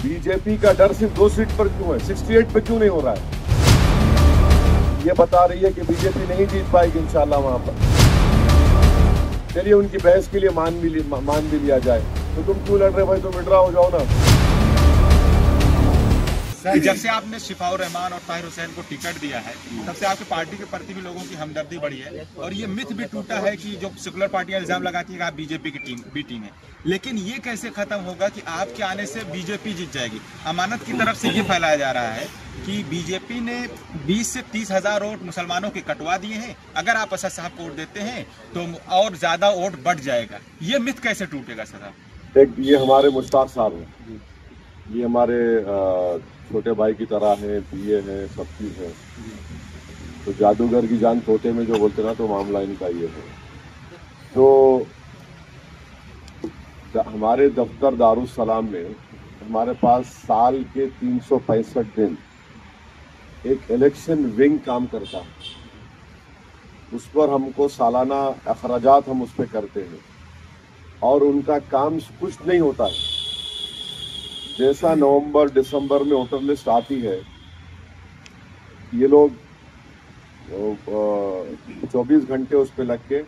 BJP का डर सिर्फ 2 सीट पर क्यों है, 68 पे क्यों नहीं हो रहा है? ये बता रही है कि बीजेपी नहीं जीत पाएगी इंशाल्लाह वहां पर। चलिए उनकी बहस के लिए मान भी लिया जाए। तो तुम क्यों लड़ रहे भाई, तुम विड्रॉ हो जाओ ना। जब से आपने शिफाउर रहमान और ताहिर हुसैन को टिकट दिया है, तब से आपकी पार्टी के प्रति भी लोगों की हमदर्दी बढ़ी है और ये मिथ भी टूटा है कि जो सेकुलर पार्टियां इल्जाम लगाती है कि आप बीजेपी की बी टीम है। लेकिन ये कैसे खत्म होगा कि आपके आने से बीजेपी जीत जाएगी? अमानत की तरफ से ये फैलाया जा रहा है कि बीजेपी ने 20 से 30 हजार वोट मुसलमानों के कटवा दिए हैं, अगर आप असद साहब को वोट देते हैं तो और ज्यादा वोट बढ़ जाएगा। ये मिथ कैसे टूटेगा सर? एक ये हमारे मुश्ताक साहब हैं, ये हमारे छोटे भाई की तरह हैं, पीए हैं, सब चीज है। तो जादूगर की जान तोते में जो बोलते ना, तो मामला इनका ये है। तो हमारे दफ्तर दारुस्सलाम में हमारे पास साल के 365 दिन एक इलेक्शन विंग काम करता है। उस पर हमको सालाना अखराजात हम उस पर करते हैं और उनका काम कुछ नहीं होता है। जैसा नवंबर दिसंबर में वोटर लिस्ट आती है, ये लोग 24 घंटे उस पर लग के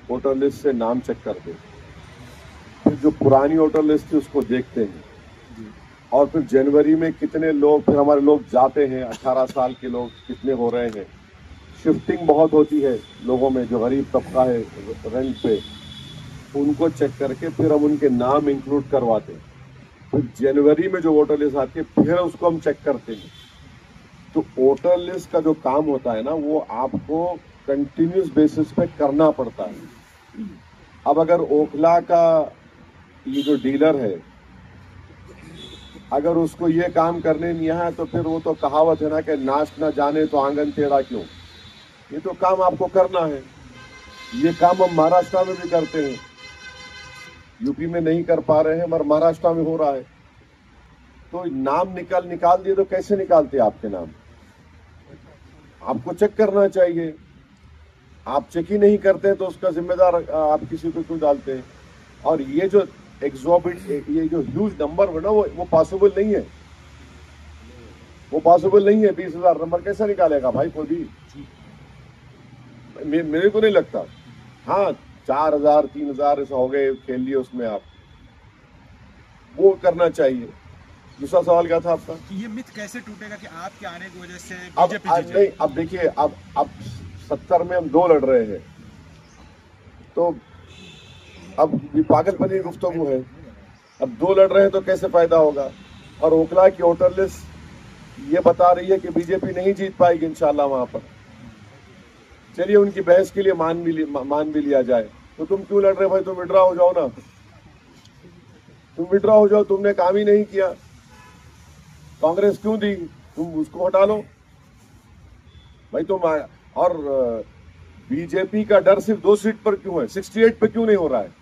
वोटर लिस्ट से नाम चेक करते हैं। फिर जो पुरानी वोटर लिस्ट थी उसको देखते हैं और फिर जनवरी में कितने लोग, फिर हमारे लोग जाते हैं, 18 साल के लोग कितने हो रहे हैं। शिफ्टिंग बहुत होती है लोगों में, जो गरीब तबका है रेंट पे, उनको चेक करके फिर हम उनके नाम इंक्लूड करवाते हैं। फिर जनवरी में जो वोटर लिस्ट आती है फिर उसको हम चेक करते हैं। तो वोटर लिस्ट का जो काम होता है ना, वो आपको कंटिन्यूस बेसिस पे करना पड़ता है। अब अगर ओखला का ये जो डीलर है, अगर उसको ये काम करने नहीं है तो फिर वो तो कहावत है ना कि नाच ना जाने तो आंगन टेढ़ा क्यों। ये तो काम आपको करना है। ये काम हम महाराष्ट्र में भी करते हैं, यूपी में नहीं कर पा रहे हैं मगर महाराष्ट्र में हो रहा है। तो नाम निकाल दिए तो कैसे निकालते आपके नाम? आपको चेक करना चाहिए। आप चेक ही नहीं करते तो उसका जिम्मेदार आप किसी को क्यों डालते हैं? और ये जो ये जो ह्यूज नंबर है ना, वो पॉसिबल नहीं है। वो पॉसिबल नहीं है। 20,000 नंबर कैसे निकालेगा भाई कोई भी? मेरे को नहीं लगता। हाँ, 4,000 3,000 ऐसा हो गए, खेल लिए उसमें आप, वो करना चाहिए। दूसरा सवाल क्या था आपका? कि ये मिथ कैसे टूटेगा कि आपके आने की वजह से बीजेपी जीत जाएगी? अब देखिए, अब 70 में हम 2 लड़ रहे हैं, तो अब ये पागलपनी गुफ्तगू है। अब 2 लड़ रहे हैं तो कैसे फायदा होगा? और ओखला की वोटर लिस्ट ये बता रही है कि बीजेपी नहीं जीत पाएगी इंशाल्लाह वहां पर। चलिए उनकी बहस के लिए मान भी लिया जाए। तो तुम क्यों लड़ रहे भाई, तुम विड्रॉ हो जाओ ना। तुम विड्रॉ हो जाओ, तुमने काम ही नहीं किया। कांग्रेस क्यों दी? तुम उसको हटा लो भाई। तुम और बीजेपी का डर सिर्फ 2 सीट पर क्यों है, 68 पे क्यों नहीं हो रहा है?